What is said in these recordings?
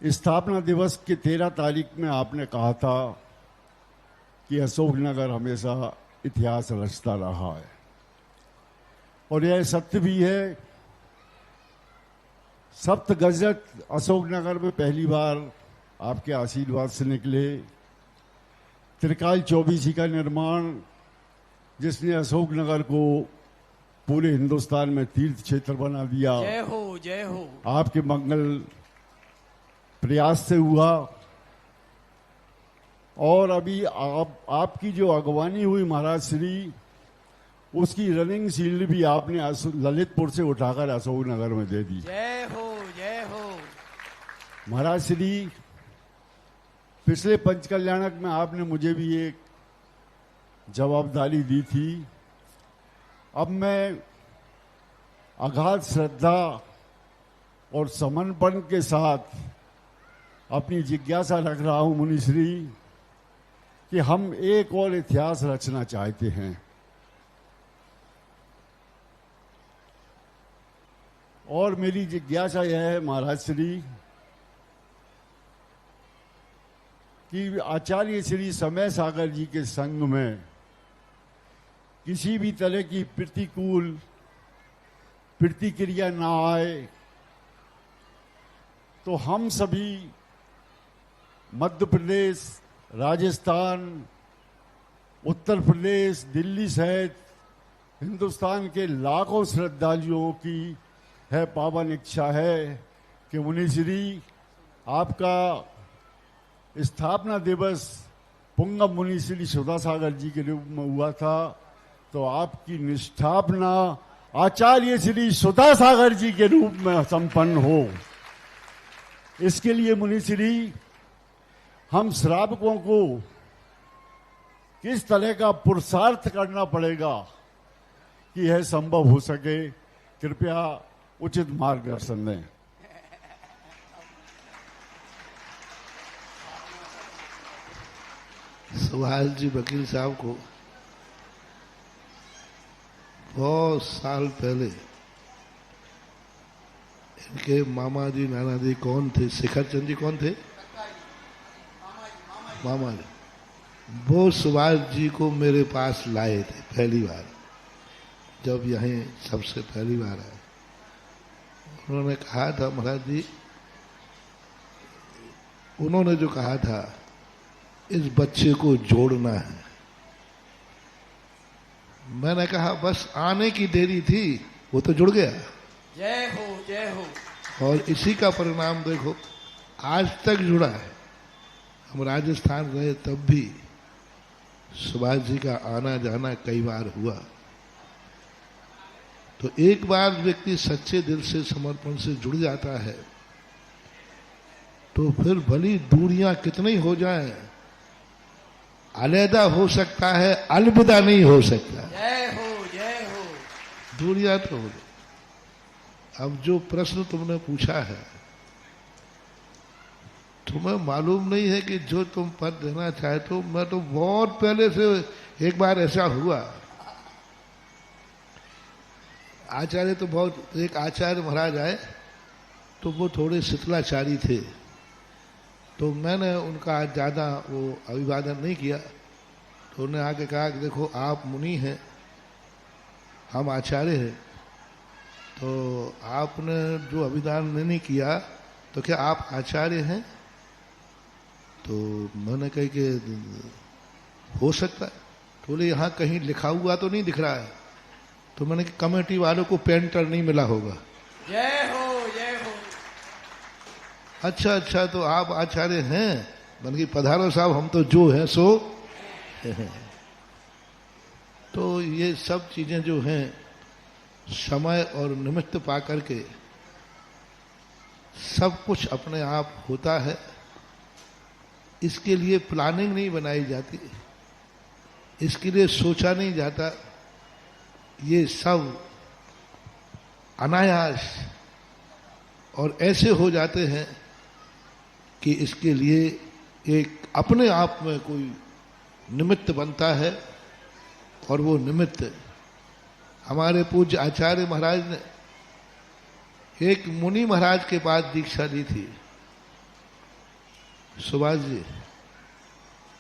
स्थापना दिवस की 13 तारीख में आपने कहा था कि अशोकनगर हमेशा इतिहास रचता रहा है और यह सत्य भी है। सप्त गजट अशोकनगर में पहली बार आपके आशीर्वाद से निकले। त्रिकाल चौबीसी का निर्माण, जिसने अशोकनगर को पूरे हिंदुस्तान में तीर्थ क्षेत्र बना दिया, जय हो जय हो, आपके मंगल प्रयास से हुआ। और अभी आपकी जो अगवानी हुई महाराज श्री, उसकी रनिंग शील्ड भी आपने ललितपुर से उठाकर अशोकनगर में दे दी। जय हो जय हो। महाराज श्री, पिछले पंचकल्याणक में आपने मुझे भी एक जवाबदारी दी थी। अब मैं अगाध श्रद्धा और समर्पण के साथ अपनी जिज्ञासा रख रहा हूं मुनिश्री कि हम एक और इतिहास रचना चाहते हैं। और मेरी जिज्ञासा यह है महाराज श्री कि आचार्य श्री समय सागर जी के संग में किसी भी तरह की प्रतिकूल प्रतिक्रिया ना आए, तो हम सभी मध्य प्रदेश, राजस्थान, उत्तर प्रदेश, दिल्ली सहित हिंदुस्तान के लाखों श्रद्धालुओं की है पावन इच्छा है कि मुनिश्री, आपका स्थापना दिवस पुंगव मुनिश्री सुधासागर जी के रूप में हुआ था, तो आपकी निष्ठापना आचार्य श्री सुधासागर जी के रूप में संपन्न हो। इसके लिए मुनिश्री, हम श्रावकों को किस तरह का पुरुषार्थ करना पड़ेगा कि यह संभव हो सके, कृपया उचित मार्गदर्शन दें। सुभाष जी वकील साहब को बहुत साल पहले इनके मामा जी, नाना जी कौन थे, शिखर चंद जी कौन थे, मामा जी, वो सुभाष जी को मेरे पास लाए थे पहली बार, जब यहीं सबसे पहली बार आए। उन्होंने कहा था, महाराज जी, उन्होंने जो कहा था, इस बच्चे को जोड़ना है। मैंने कहा बस आने की देरी थी, वो तो जुड़ गया। जय हो जय हो। और इसी का परिणाम देखो, आज तक जुड़ा है। हम राजस्थान गए तब भी सुभाष जी का आना जाना कई बार हुआ। तो एक बार व्यक्ति सच्चे दिल से, समर्पण से जुड़ जाता है, तो फिर भली दूरियां कितनी हो जाएं, अलहदा हो सकता है, अलविदा नहीं हो सकता। जय हो जय हो। दूरियां तो हो। अब जो प्रश्न तुमने पूछा है, तुम्हें मालूम नहीं है कि जो तुम पद देना चाहते हो, मैं तो बहुत पहले से एक बार ऐसा हुआ। आचार्य तो बहुत, एक आचार्य महाराज आए तो वो थोड़े शीतलाचारी थे, तो मैंने उनका ज़्यादा वो अभिवादन नहीं किया। तो उन्होंने आके कहा कि देखो, आप मुनि हैं, हम आचार्य हैं, तो आपने जो अभिवादन नहीं किया, तो क्या आप आचार्य हैं? तो मैंने कही कि हो सकता है। तो बोले यहाँ कहीं लिखा हुआ तो नहीं दिख रहा है। तो मैंने कि कमेटी वालों को पेंटर नहीं मिला होगा। जय हो जय हो। अच्छा अच्छा, तो आप आचार्य हैं? मैंने कि पधारो साहब, हम तो जो हैं सो तो ये सब चीजें जो हैं, समय और निमित्त पा करके सब कुछ अपने आप होता है। इसके लिए प्लानिंग नहीं बनाई जाती, इसके लिए सोचा नहीं जाता। ये सब अनायास और ऐसे हो जाते हैं कि इसके लिए एक अपने आप में कोई निमित्त बनता है। और वो निमित्त हमारे पूज्य आचार्य महाराज ने एक मुनि महाराज के पास दीक्षा ली थी। सुभाष जी,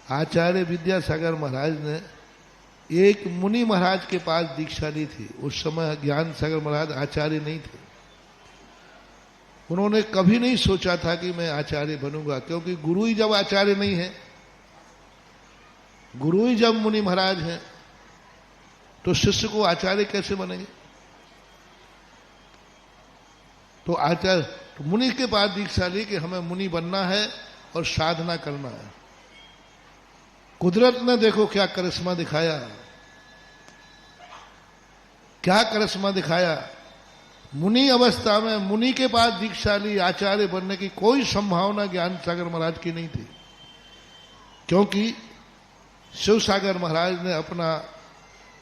आचार्य विद्यासागर महाराज ने एक मुनि महाराज के पास दीक्षा ली थी। उस समय ज्ञान सागर महाराज आचार्य नहीं थे। उन्होंने कभी नहीं सोचा था कि मैं आचार्य बनूंगा, क्योंकि गुरु ही जब आचार्य नहीं है, गुरु ही जब मुनि महाराज हैं, तो शिष्य को आचार्य कैसे बनेंगे। तो आचार्य तो मुनि के पास दीक्षा ली कि हमें मुनि बनना है और साधना करना है। कुदरत ने देखो क्या करिश्मा दिखाया, क्या करिश्मा दिखाया। मुनि अवस्था में मुनि के पास दीक्षा ली, आचार्य बनने की कोई संभावना ज्ञान सागर महाराज की नहीं थी, क्योंकि शिव सागर महाराज ने अपना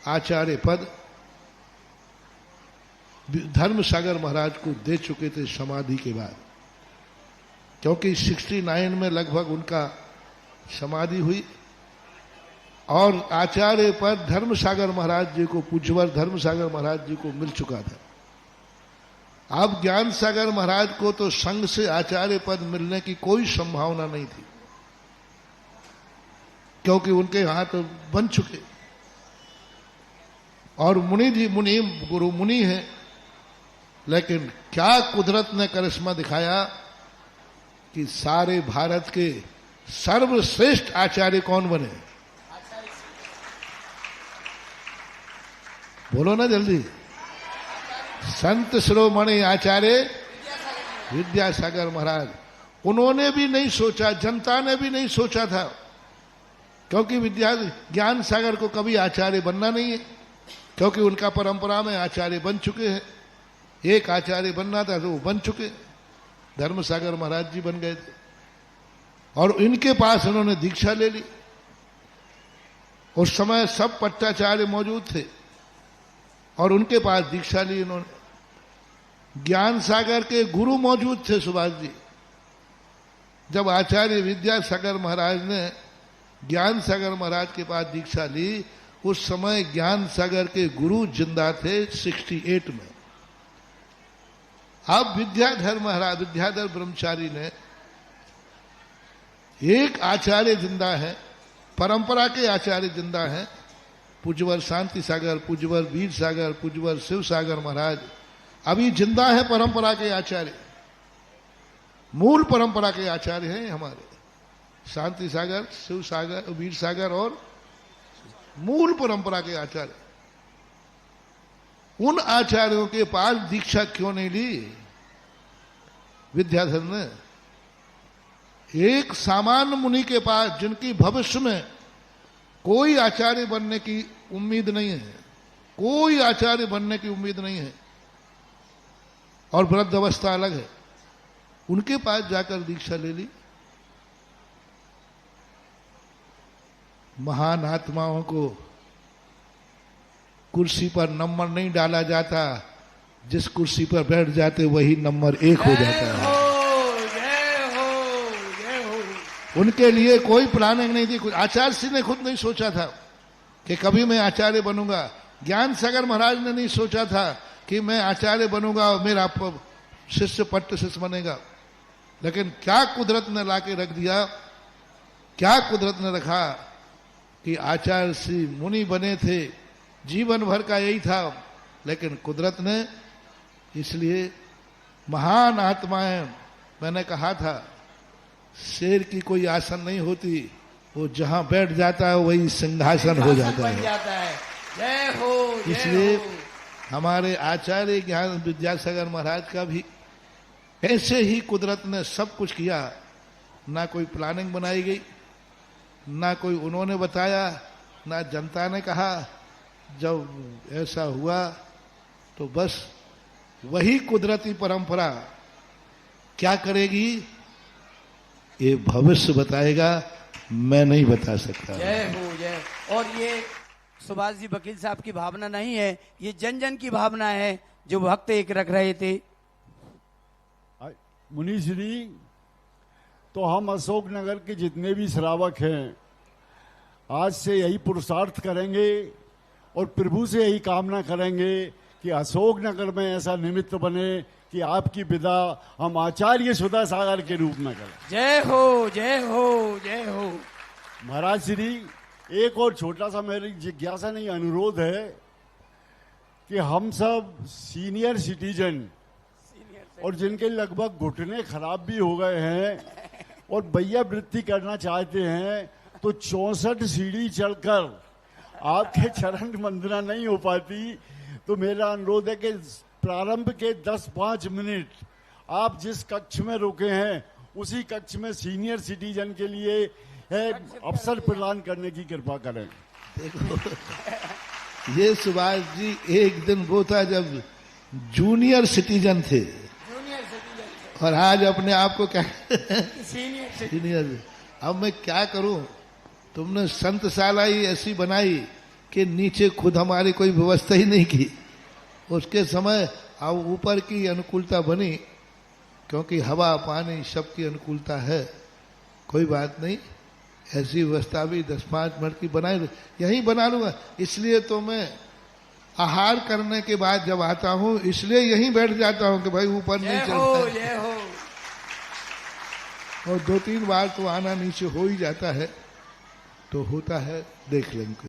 आचार्य पद धर्म सागर महाराज को दे चुके थे समाधि के बाद, क्योंकि 69 में लगभग उनका समाधि हुई और आचार्य पद धर्म सागर महाराज जी को, पूज्यवर धर्म सागर महाराज जी को मिल चुका था। अब ज्ञान सागर महाराज को तो संघ से आचार्य पद मिलने की कोई संभावना नहीं थी, क्योंकि उनके हाथ बन चुके। और मुनि जी मुनि गुरु मुनि हैं, लेकिन क्या कुदरत ने करिश्मा दिखाया कि सारे भारत के सर्वश्रेष्ठ आचार्य कौन बने। बोलो ना जल्दी। संत शिरोमणि आचार्य विद्यासागर महाराज। उन्होंने भी नहीं सोचा, जनता ने भी नहीं सोचा था, क्योंकि ज्ञान सागर को कभी आचार्य बनना नहीं है, क्योंकि उनका परंपरा में आचार्य बन चुके हैं। एक आचार्य बनना था तो वो बन चुके, धर्म सागर महाराज जी बन गए थे और इनके पास उन्होंने दीक्षा ले ली। उस समय सब पट्टाचार्य मौजूद थे और उनके पास दीक्षा ली इन्होंने। ज्ञान सागर के गुरु मौजूद थे सुभाष जी। जब आचार्य विद्यासागर महाराज ने ज्ञान सागर महाराज के पास दीक्षा ली, उस समय ज्ञान सागर के गुरु जिंदा थे 68 में। अब विद्याधर महाराज, विद्याधर ब्रह्मचारी ने एक आचार्य जिंदा है, परंपरा के आचार्य जिंदा हैं, पूज्यवर शांति सागर, पूज्यवर वीर सागर, पूज्यवर शिव सागर महाराज अभी जिंदा है। परंपरा के आचार्य, मूल परंपरा के आचार्य हैं हमारे शांति सागर, शिव सागर, वीर सागर और मूल परंपरा के आचार्य। उन आचार्यों के पास दीक्षा क्यों नहीं ली विद्याधर ने? एक सामान्य मुनि के पास, जिनकी भविष्य में कोई आचार्य बनने की उम्मीद नहीं है, कोई आचार्य बनने की उम्मीद नहीं है और वृद्ध अवस्था अलग है, उनके पास जाकर दीक्षा ले ली। महान आत्माओं को कुर्सी पर नंबर नहीं डाला जाता, जिस कुर्सी पर बैठ जाते वही नंबर 1 हो जाता है। उनके लिए कोई प्लानिंग नहीं थी। आचार्य श्री ने खुद नहीं सोचा था कि कभी मैं आचार्य बनूंगा। ज्ञान सागर महाराज ने नहीं सोचा था कि मैं आचार्य बनूंगा और मेरा शिष्य पट्ट शिष्य बनेगा। लेकिन क्या कुदरत ने लाके रख दिया, क्या कुदरत ने रखा कि आचार्य श्री मुनि बने थे। जीवन भर का यही था, लेकिन कुदरत ने, इसलिए महान आत्माएं, मैंने कहा था शेर की कोई आसन नहीं होती, वो जहां बैठ जाता है वही सिंहासन हो जाता है। जय हो। इसलिए हमारे आचार्य ज्ञान विद्यासागर महाराज का भी ऐसे ही कुदरत ने सब कुछ किया। ना कोई प्लानिंग बनाई गई, ना कोई उन्होंने बताया, ना जनता ने कहा। जब ऐसा हुआ तो बस वही कुदरती परंपरा क्या करेगी ये भविष्य बताएगा, मैं नहीं बता सकता। जय हो जय। और ये सुभाष जी वकील साहब की भावना नहीं है, ये जन जन की भावना है जो भक्त एक रख रहे थे। मुनीश्री, तो हम अशोकनगर के जितने भी श्रावक हैं आज से यही पुरुषार्थ करेंगे और प्रभु से यही कामना करेंगे कि अशोकनगर में ऐसा निमित्त बने कि आपकी विदा हम आचार्य सुधा सागर के रूप में करें। जय हो जय हो जय हो। महाराज श्री, एक और छोटा सा मेरी जिज्ञासा नहीं अनुरोध है कि हम सब सीनियर सिटीजन और जिनके लगभग घुटने खराब भी हो गए हैं और बैया वृत्ति करना चाहते हैं, तो 64 सीढ़ी चढ़कर आपके चरण वंदना नहीं हो पाती। तो मेरा अनुरोध है कि प्रारंभ के 10-5 मिनट आप जिस कक्ष में रुके हैं उसी कक्ष में सीनियर सिटीजन के लिए अवसर प्रदान करने की कृपा करें। देखो, ये सुभाष जी एक दिन वो था जब जूनियर सिटीजन थे और आज अपने आप को क्या सीनियर। अब मैं क्या करूं, तुमने संतशाला ही ऐसी बनाई कि नीचे खुद हमारी कोई व्यवस्था ही नहीं की। उसके समय अब ऊपर की अनुकूलता बनी, क्योंकि हवा पानी सबकी अनुकूलता है, कोई बात नहीं, ऐसी व्यवस्था भी 10-5 मिनट की बनाई, यहीं बना लूंगा। इसलिए तो मैं आहार करने के बाद जब आता हूं इसलिए यहीं बैठ जाता हूं कि भाई ऊपर नहीं चढ़ता है। और 2-3 बार तो आना नीचे हो ही जाता है, तो होता है, देख लेंगे।